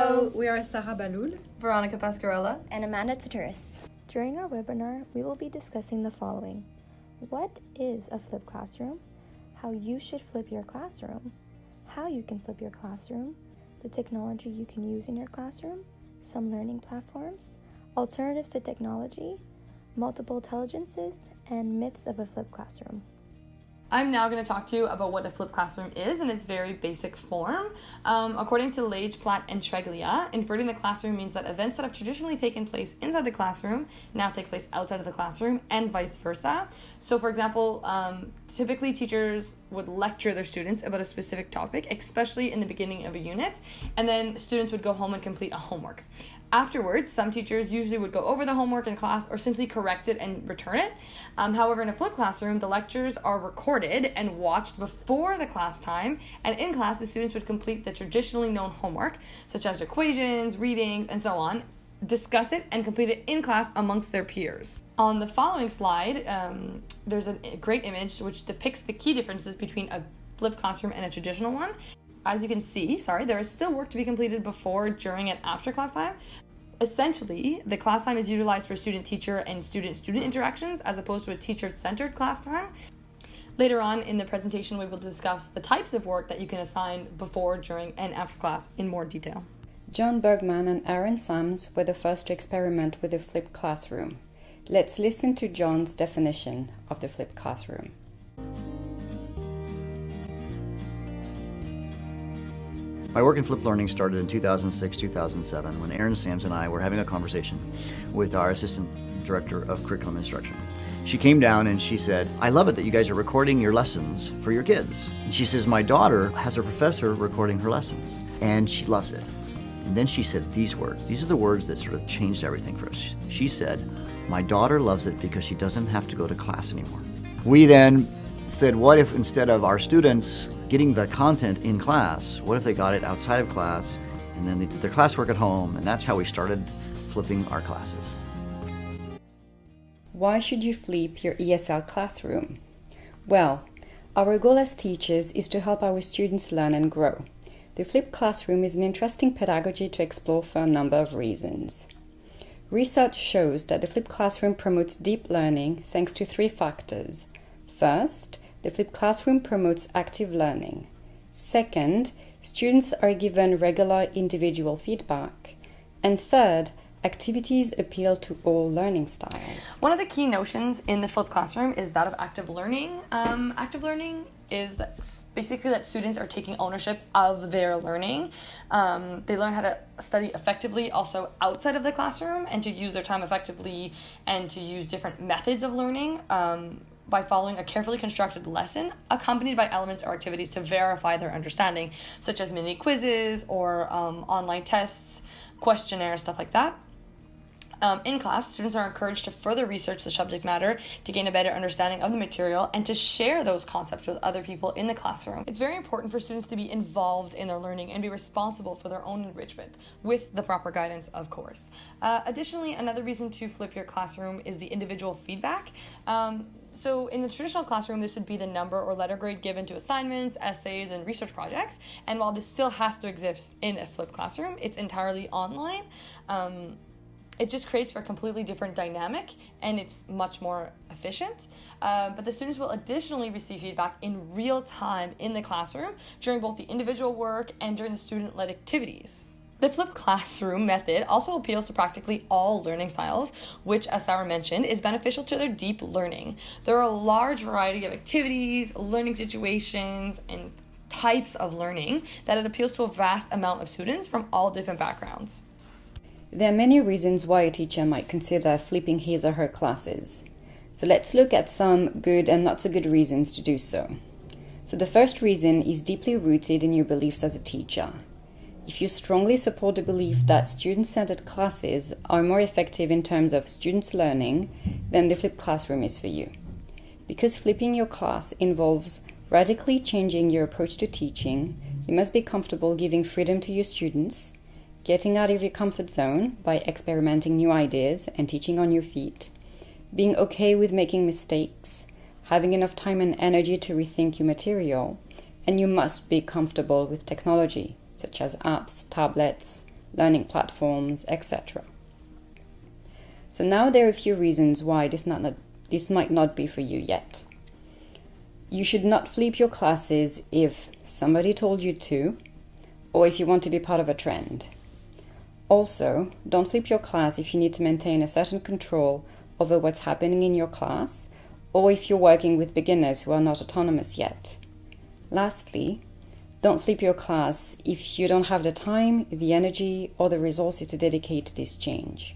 Hello, we are Sarah Baloul, Veronica Pascarella, and Amanda Tataris. During our webinar, we will be discussing the following. What is a flipped classroom? How you should flip your classroom? How you can flip your classroom? The technology you can use in your classroom? Some learning platforms? Alternatives to technology? Multiple intelligences? And myths of a flipped classroom. I'm now going to talk to you about what a flipped classroom is in its very basic form. According to Lage, Platt, and Treglia, inverting the classroom means that events that have traditionally taken place inside the classroom now take place outside of the classroom and vice versa. So for example, typically teachers would lecture their students about a specific topic, especially in the beginning of a unit, and then students would go home and complete a homework. Afterwards, some teachers usually would go over the homework in class or simply correct it and return it. However, in a flipped classroom, the lectures are recorded and watched before the class time, and in class, the students would complete the traditionally known homework, such as equations, readings, and so on, discuss it, and complete it in class amongst their peers. On the following slide, there's a great image which depicts the key differences between a flipped classroom and a traditional one. As you can see, there is still work to be completed before, during, and after class time. Essentially, the class time is utilized for student-teacher and student-student interactions as opposed to a teacher-centered class time. Later on in the presentation, we will discuss the types of work that you can assign before, during, and after class in more detail. John Bergman and Aaron Sams were the first to experiment with the flipped classroom. Let's listen to John's definition of the flipped classroom. My work in flipped learning started in 2006-2007 when Aaron Sams and I were having a conversation with our assistant director of curriculum instruction. She came down and she said, "I love it that you guys are recording your lessons for your kids." And she says, "My daughter has her professor recording her lessons and she loves it." And then she said these words. These are the words that sort of changed everything for us. She said, "My daughter loves it because she doesn't have to go to class anymore." We then said, what if instead of our students getting the content in class, what if they got it outside of class and then they did their classwork at home? And that's how we started flipping our classes. Why should you flip your ESL classroom? Well, our goal as teachers is to help our students learn and grow. The flipped classroom is an interesting pedagogy to explore for a number of reasons. Research shows that the flipped classroom promotes deep learning thanks to 3 factors. First, the flipped classroom promotes active learning. Second, students are given regular individual feedback. And third, activities appeal to all learning styles. One of the key notions in the flipped classroom is that of active learning. Active learning is basically that students are taking ownership of their learning. They learn how to study effectively also outside of the classroom and to use their time effectively and to use different methods of learning by following a carefully constructed lesson accompanied by elements or activities to verify their understanding, such as mini quizzes or online tests, questionnaires, stuff like that. In class, students are encouraged to further research the subject matter to gain a better understanding of the material and to share those concepts with other people in the classroom. It's very important for students to be involved in their learning and be responsible for their own enrichment with the proper guidance, of course. Additionally, another reason to flip your classroom is the individual feedback. So in the traditional classroom, this would be the number or letter grade given to assignments, essays, and research projects. And while this still has to exist in a flipped classroom, it's entirely online. It just creates for a completely different dynamic and it's much more efficient. But the students will additionally receive feedback in real time in the classroom during both the individual work and during the student-led activities. The flipped classroom method also appeals to practically all learning styles, which, as Sarah mentioned, is beneficial to their deep learning. There are a large variety of activities, learning situations, and types of learning that it appeals to a vast amount of students from all different backgrounds. There are many reasons why a teacher might consider flipping his or her classes. So let's look at some good and not so good reasons to do so. So the first reason is deeply rooted in your beliefs as a teacher. If you strongly support the belief that student-centered classes are more effective in terms of students' learning, then the flipped classroom is for you. Because flipping your class involves radically changing your approach to teaching, you must be comfortable giving freedom to your students, getting out of your comfort zone by experimenting new ideas and teaching on your feet, being okay with making mistakes, having enough time and energy to rethink your material, and you must be comfortable with technology, such as apps, tablets, learning platforms, etc. So now there are a few reasons why this might not be for you yet. You should not flip your classes if somebody told you to, or if you want to be part of a trend. Also, don't flip your class if you need to maintain a certain control over what's happening in your class, or if you're working with beginners who are not autonomous yet. Lastly, don't flip your class if you don't have the time, the energy, or the resources to dedicate to this change.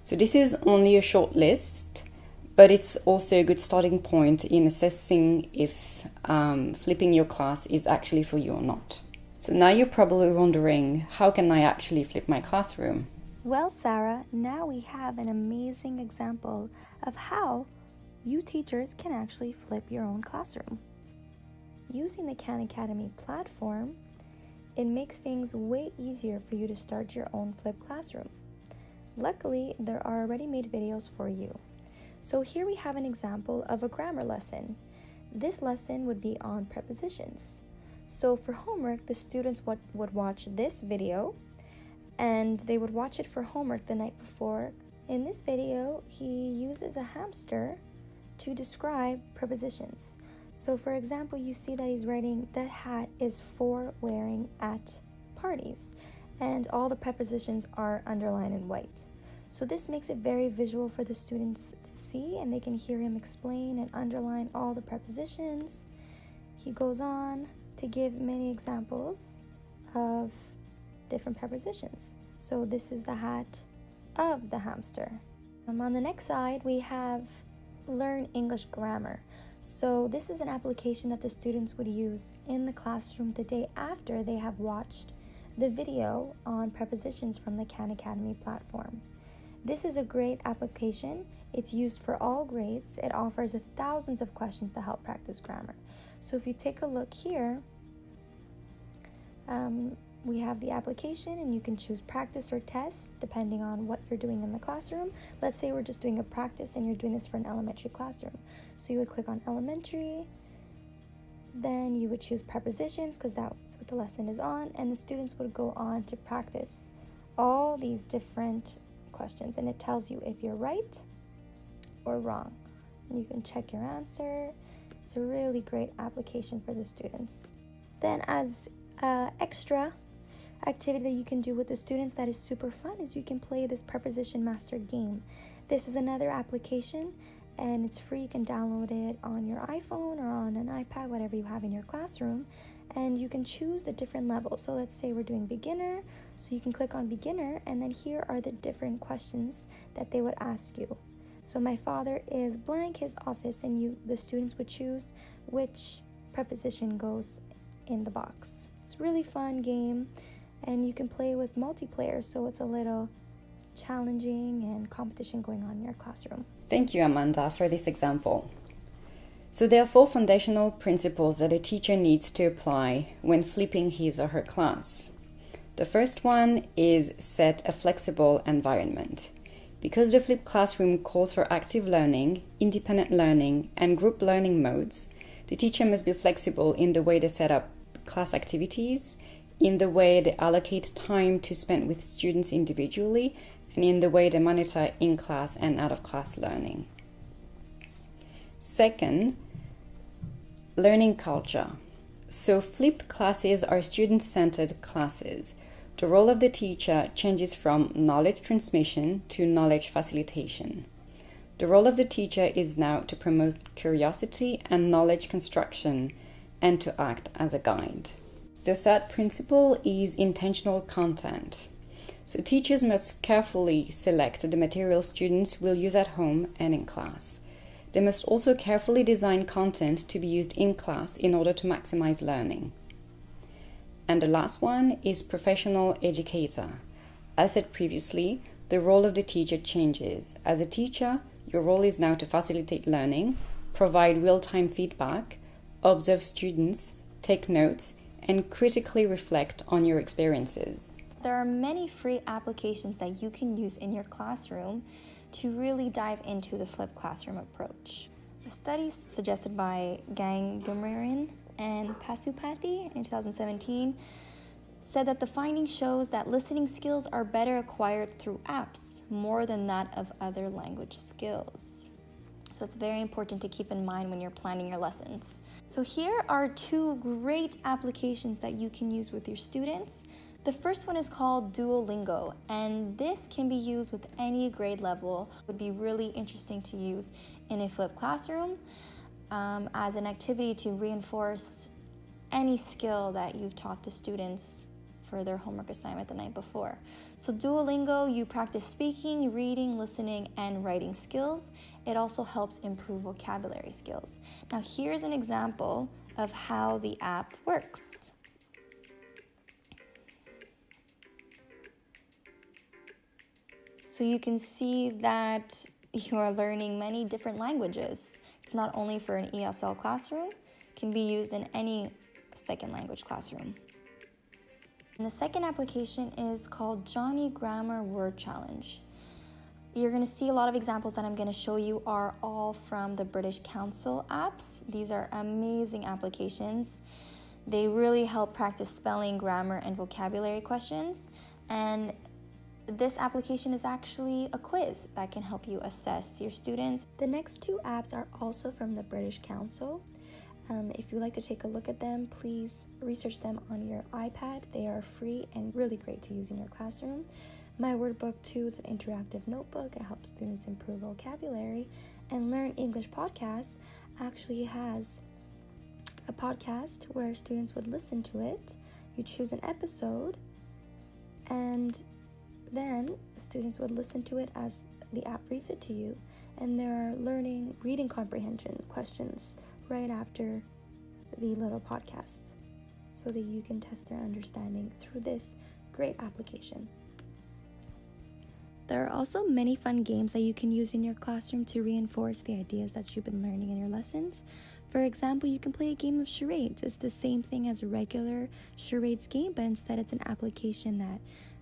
So this is only a short list, but it's also a good starting point in assessing if flipping your class is actually for you or not. So now you're probably wondering, how can I actually flip my classroom? Well, Sarah, now we have an amazing example of how you teachers can actually flip your own classroom. Using the Khan Academy platform, it makes things way easier for you to start your own flipped classroom. Luckily, there are already made videos for you. So here we have an example of a grammar lesson. This lesson would be on prepositions. So for homework, the students would watch this video, and they would watch it for homework the night before. In this video, he uses a hamster to describe prepositions. So for example, you see that he's writing, "That hat is for wearing at parties." And all the prepositions are underlined in white. So this makes it very visual for the students to see, and they can hear him explain and underline all the prepositions. He goes on to give many examples of different prepositions. So this is the hat of the hamster. On the next side, we have Learn English Grammar. So this is an application that the students would use in the classroom the day after they have watched the video on prepositions from the Khan Academy platform. This is a great application. It's used for all grades. It offers thousands of questions to help practice grammar. So if you take a look here, we have the application, and you can choose practice or test depending on what you're doing in the classroom. Let's say we're just doing a practice and you're doing this for an elementary classroom. So you would click on elementary, then you would choose prepositions because that's what the lesson is on, and the students would go on to practice all these different questions, and it tells you if you're right or wrong. And you can check your answer. It's a really great application for the students. Then as extra activity that you can do with the students that is super fun is you can play this preposition master game. This is another application, and it's free. You can download it on your iPhone or on an iPad, whatever you have in your classroom, and you can choose the different levels. So let's say we're doing beginner, so you can click on beginner, and then here are the different questions that they would ask you. So my father is blank his office, and the students would choose which preposition goes in the box. It's a really fun game, and you can play with multiplayer, so it's a little challenging and competition going on in your classroom. Thank you, Amanda, for this example. So there are 4 foundational principles that a teacher needs to apply when flipping his or her class. The first one is set a flexible environment. Because the flipped classroom calls for active learning, independent learning, and group learning modes, the teacher must be flexible in the way they set up class activities, in the way they allocate time to spend with students individually, and in the way they monitor in-class and out-of-class learning. Second, learning culture. So flipped classes are student-centered classes. The role of the teacher changes from knowledge transmission to knowledge facilitation. The role of the teacher is now to promote curiosity and knowledge construction, and to act as a guide. The third principle is intentional content. So teachers must carefully select the material students will use at home and in class. They must also carefully design content to be used in class in order to maximize learning. And the last one is professional educator. As said previously, the role of the teacher changes. As a teacher, your role is now to facilitate learning, provide real-time feedback, observe students, take notes, and critically reflect on your experiences. There are many free applications that you can use in your classroom to really dive into the flipped classroom approach. The studies suggested by Gangumarian and Pasupathy in 2017 said that the finding shows that listening skills are better acquired through apps more than that of other language skills. So it's very important to keep in mind when you're planning your lessons. So here are 2 great applications that you can use with your students. The first one is called Duolingo, and this can be used with any grade level. It would be really interesting to use in a flipped classroom as an activity to reinforce any skill that you've taught the students for their homework assignment the night before. So Duolingo, you practice speaking, reading, listening, and writing skills. It also helps improve vocabulary skills. Now here's an example of how the app works. So you can see that you are learning many different languages. It's not only for an ESL classroom, it can be used in any second language classroom. And the second application is called Johnny Grammar Word Challenge. You're going to see a lot of examples that I'm going to show you are all from the British Council apps. These are amazing applications. They really help practice spelling, grammar, and vocabulary questions. And this application is actually a quiz that can help you assess your students. The next 2 apps are also from the British Council. If you'd like to take a look at them, please research them on your iPad. They are free and really great to use in your classroom. My Word Book 2 is an interactive notebook. It helps students improve vocabulary. And Learn English Podcast actually has a podcast where students would listen to it. You choose an episode, and then students would listen to it as the app reads it to you. And there are reading comprehension questions right after the little podcast so that you can test their understanding through this great application. There are also many fun games that you can use in your classroom to reinforce the ideas that you've been learning in your lessons. For example, you can play a game of charades. It's the same thing as a regular charades game, but instead it's an application that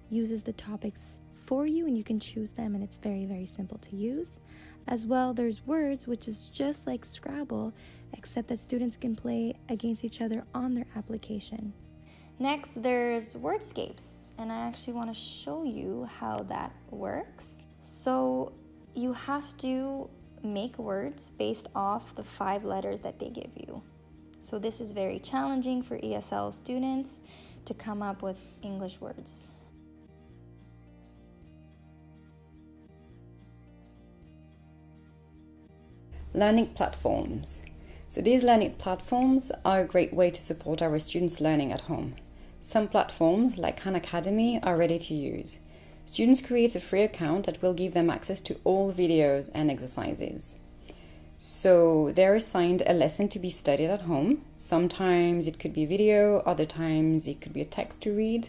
uses the topics for you and you can choose them, and it's very, very simple to use. As well, there's Words, which is just like Scrabble, except that students can play against each other on their application. Next, there's Wordscapes, and I actually want to show you how that works. So you have to make words based off the 5 letters that they give you. So this is very challenging for ESL students to come up with English words. Learning platforms. So these learning platforms are a great way to support our students' learning at home. Some platforms, like Khan Academy, are ready to use. Students create a free account that will give them access to all videos and exercises. So they're assigned a lesson to be studied at home. Sometimes it could be video, other times it could be a text to read.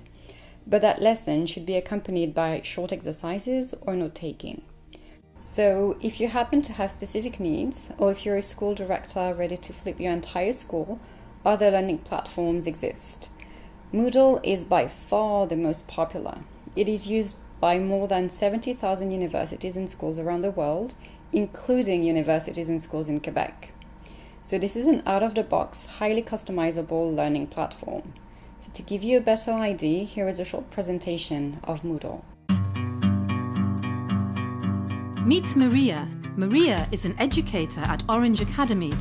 But that lesson should be accompanied by short exercises or note-taking. So if you happen to have specific needs, or if you're a school director ready to flip your entire school, other learning platforms exist. Moodle is by far the most popular. It is used by more than 70,000 universities and schools around the world, including universities and schools in Quebec. So this is an out-of-the-box, highly customizable learning platform. So to give you a better idea, here is a short presentation of Moodle. Meet Maria. Maria is an educator at Orange Academy,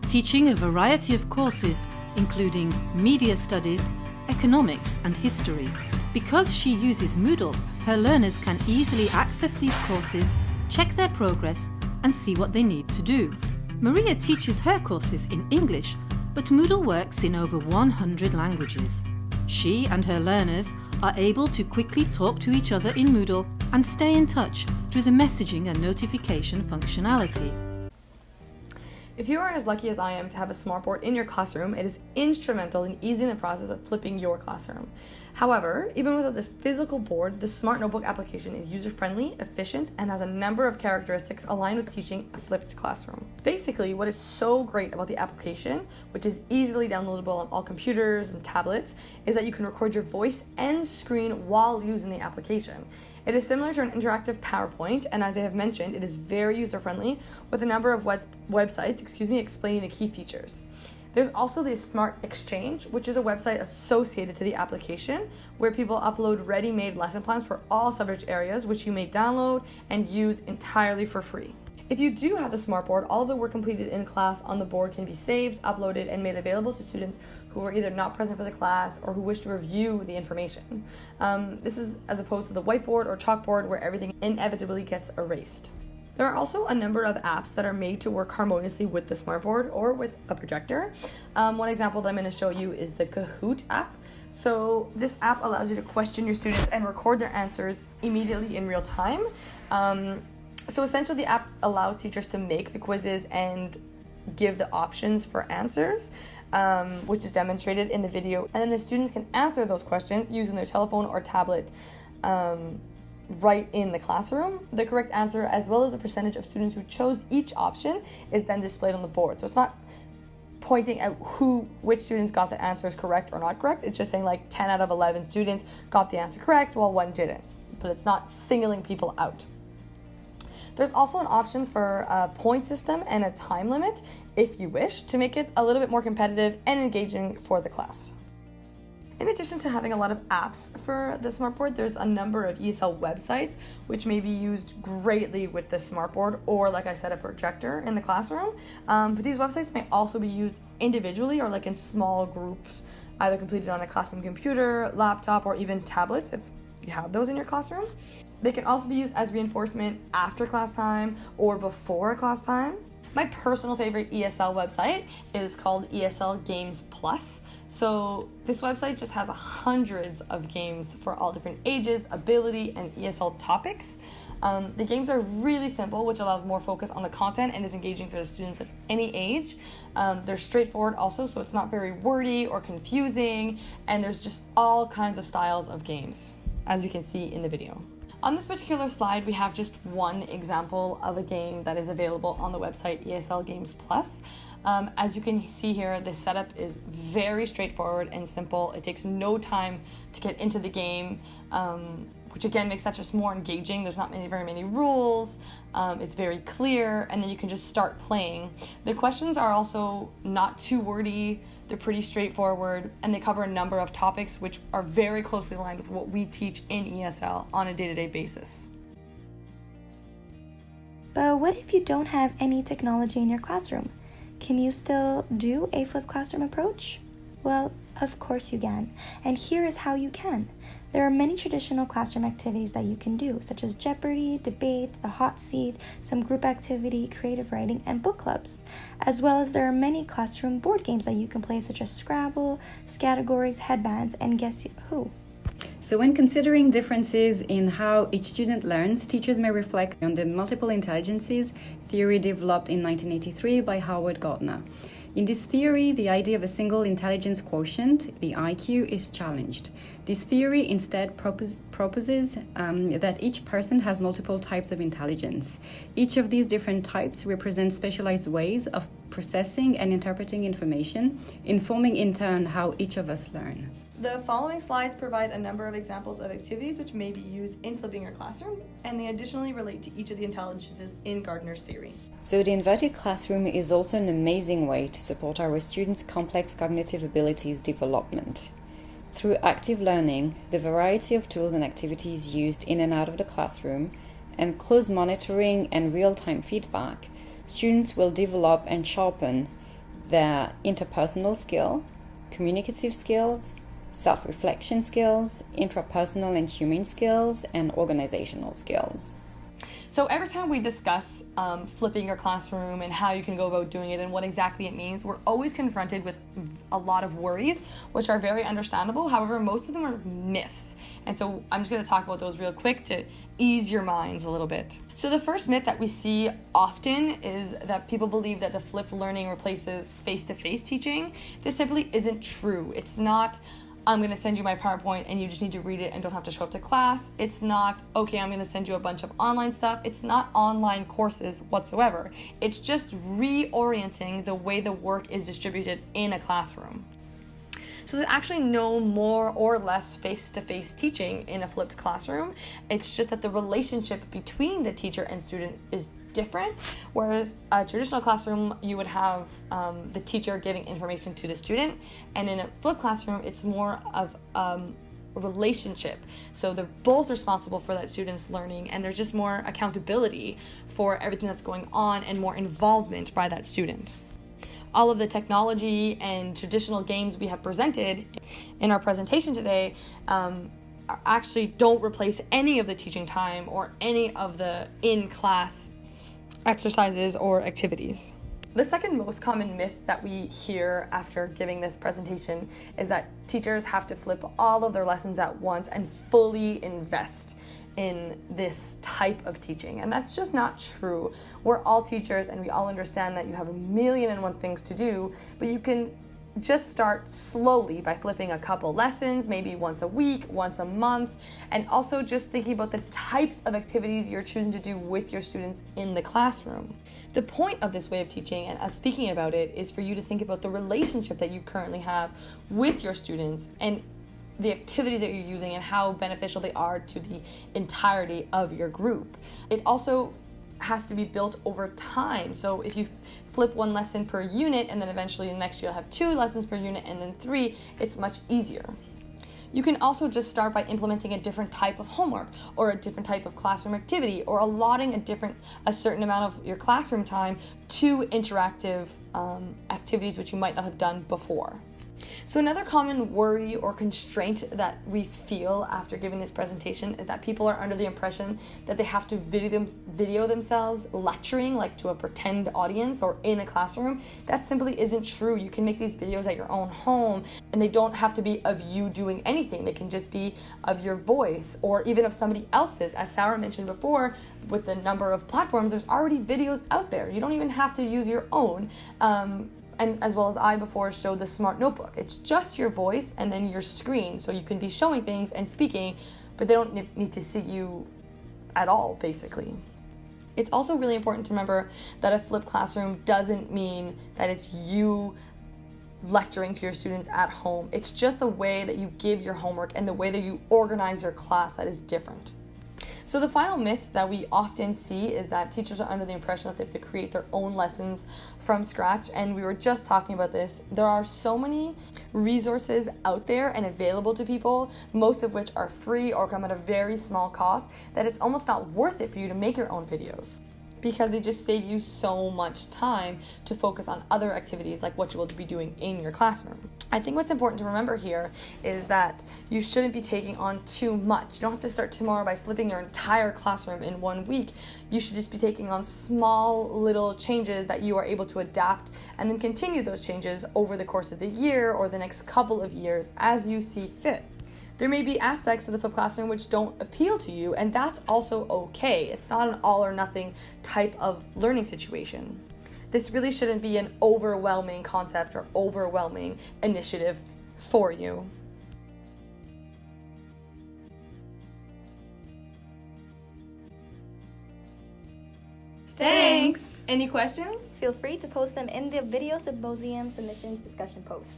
teaching a variety of courses, including media studies, economics, and history. Because she uses Moodle, her learners can easily access these courses, check their progress, and see what they need to do. Maria teaches her courses in English, but Moodle works in over 100 languages. She and her learners are able to quickly talk to each other in Moodle and stay in touch through the messaging and notification functionality. If you are as lucky as I am to have a smartboard in your classroom, it is instrumental in easing the process of flipping your classroom. However, even without this physical board, the Smart Notebook application is user-friendly, efficient, and has a number of characteristics aligned with teaching a flipped classroom. Basically, what is so great about the application, which is easily downloadable on all computers and tablets, is that you can record your voice and screen while using the application. It is similar to an interactive PowerPoint, and as I have mentioned, it is very user-friendly with a number of websites explaining the key features. There's also the Smart Exchange, which is a website associated to the application where people upload ready-made lesson plans for all subject areas, which you may download and use entirely for free. If you do have the smartboard, all of the work completed in class on the board can be saved, uploaded, and made available to students who are either not present for the class or who wish to review the information. This is as opposed to the whiteboard or chalkboard where everything inevitably gets erased. There are also a number of apps that are made to work harmoniously with the smartboard or with a projector. One example that I'm going to show you is the Kahoot app. So this app allows you to question your students and record their answers immediately in real time. So essentially the app allows teachers to make the quizzes and give the options for answers, which is demonstrated in the video. And then the students can answer those questions using their telephone or tablet right in the classroom. The correct answer, as well as the percentage of students who chose each option, is then displayed on the board. So it's not pointing out which students got the answers correct or not correct. It's just saying like 10 out of 11 students got the answer correct while one didn't. But it's not singling people out. There's also an option for a point system and a time limit if you wish to make it a little bit more competitive and engaging for the class. In addition to having a lot of apps for the smartboard, there's a number of ESL websites which may be used greatly with the smartboard or, like I said, a projector in the classroom. But these websites may also be used individually or like in small groups, either completed on a classroom computer, laptop, or even tablets if you have those in your classroom. They can also be used as reinforcement after class time or before class time. My personal favorite ESL website is called ESL Games Plus. So this website just has hundreds of games for all different ages, ability, and ESL topics. The games are really simple, which allows more focus on the content and is engaging for the students of any age. They're straightforward also, so it's not very wordy or confusing, and there's just all kinds of styles of games, as we can see in the video. On this particular slide, we have just one example of a game that is available on the website ESL Games Plus. As you can see here, the setup is very straightforward and simple. It takes no time to get into the game, which again makes that just more engaging. There's not very many rules. It's very clear, and then you can just start playing. The questions are also not too wordy. They're pretty straightforward, and they cover a number of topics which are very closely aligned with what we teach in ESL on a day-to-day basis. But what if you don't have any technology in your classroom? Can you still do a flipped classroom approach? Well, of course you can, and here is how you can. There are many traditional classroom activities that you can do, such as Jeopardy, debate, the hot seat, some group activity, creative writing, and book clubs. As well as there are many classroom board games that you can play, such as Scrabble, Categories, Headbands, and Guess Who. So when considering differences in how each student learns, teachers may reflect on the multiple intelligences theory developed in 1983 by Howard Gardner. In this theory, the idea of a single intelligence quotient, the IQ, is challenged. This theory instead proposes that each person has multiple types of intelligence. Each of these different types represents specialized ways of processing and interpreting information, informing in turn how each of us learn. The following slides provide a number of examples of activities which may be used in flipping your classroom, and they additionally relate to each of the intelligences in Gardner's theory. So the inverted classroom is also an amazing way to support our students' complex cognitive abilities development. Through active learning, the variety of tools and activities used in and out of the classroom, and close monitoring and real-time feedback, students will develop and sharpen their interpersonal skill, communicative skills, self-reflection skills, intrapersonal and human skills, and organizational skills. So every time we discuss flipping your classroom and how you can go about doing it and what exactly it means, we're always confronted with a lot of worries, which are very understandable. However, most of them are myths. And so I'm just going to talk about those real quick to ease your minds a little bit. So the first myth that we see often is that people believe that the flipped learning replaces face-to-face teaching. This simply isn't true. It's not, I'm going to send you my PowerPoint and you just need to read it and don't have to show up to class. It's not, okay, I'm going to send you a bunch of online stuff. It's not online courses whatsoever. It's just reorienting the way the work is distributed in a classroom. So there's actually no more or less face-to-face teaching in a flipped classroom. It's just that the relationship between the teacher and student is different, whereas a traditional classroom you would have the teacher giving information to the student, and in a flipped classroom it's more of a relationship. So they're both responsible for that student's learning, and there's just more accountability for everything that's going on and more involvement by that student. All of the technology and traditional games we have presented in our presentation today actually don't replace any of the teaching time or any of the in-class exercises or activities. The second most common myth that we hear after giving this presentation is that teachers have to flip all of their lessons at once and fully invest in this type of teaching. And that's just not true. We're all teachers and we all understand that you have 1,000,001 things to do, but you can just start slowly by flipping a couple lessons, maybe once a week, once a month, and also just thinking about the types of activities you're choosing to do with your students in the classroom. The point of this way of teaching and us speaking about it is for you to think about the relationship that you currently have with your students and the activities that you're using and how beneficial they are to the entirety of your group. It also has to be built over time. So if you flip one lesson per unit and then eventually the next year you'll have 2 lessons per unit and then 3, it's much easier. You can also just start by implementing a different type of homework or a different type of classroom activity or allotting a certain amount of your classroom time to interactive activities which you might not have done before. So another common worry or constraint that we feel after giving this presentation is that people are under the impression that they have to video themselves lecturing like to a pretend audience or in a classroom. That simply isn't true. You can make these videos at your own home and they don't have to be of you doing anything. They can just be of your voice or even of somebody else's. As Sarah mentioned before, with the number of platforms, there's already videos out there. You don't even have to use your own. And as well as I before showed the smart notebook. It's just your voice and then your screen, so you can be showing things and speaking, but they don't need to see you at all, basically. It's also really important to remember that a flipped classroom doesn't mean that it's you lecturing to your students at home. It's just the way that you give your homework and the way that you organize your class that is different. So the final myth that we often see is that teachers are under the impression that they have to create their own lessons from scratch, and we were just talking about this. There are so many resources out there and available to people, most of which are free or come at a very small cost, that it's almost not worth it for you to make your own videos, because they just save you so much time to focus on other activities like what you will be doing in your classroom. I think what's important to remember here is that you shouldn't be taking on too much. You don't have to start tomorrow by flipping your entire classroom in 1 week. You should just be taking on small little changes that you are able to adapt and then continue those changes over the course of the year or the next couple of years as you see fit. There may be aspects of the flipped classroom which don't appeal to you, and that's also okay. It's not an all or nothing type of learning situation. This really shouldn't be an overwhelming concept or overwhelming initiative for you. Thanks! Any questions? Feel free to post them in the Video Symposium submissions discussion post.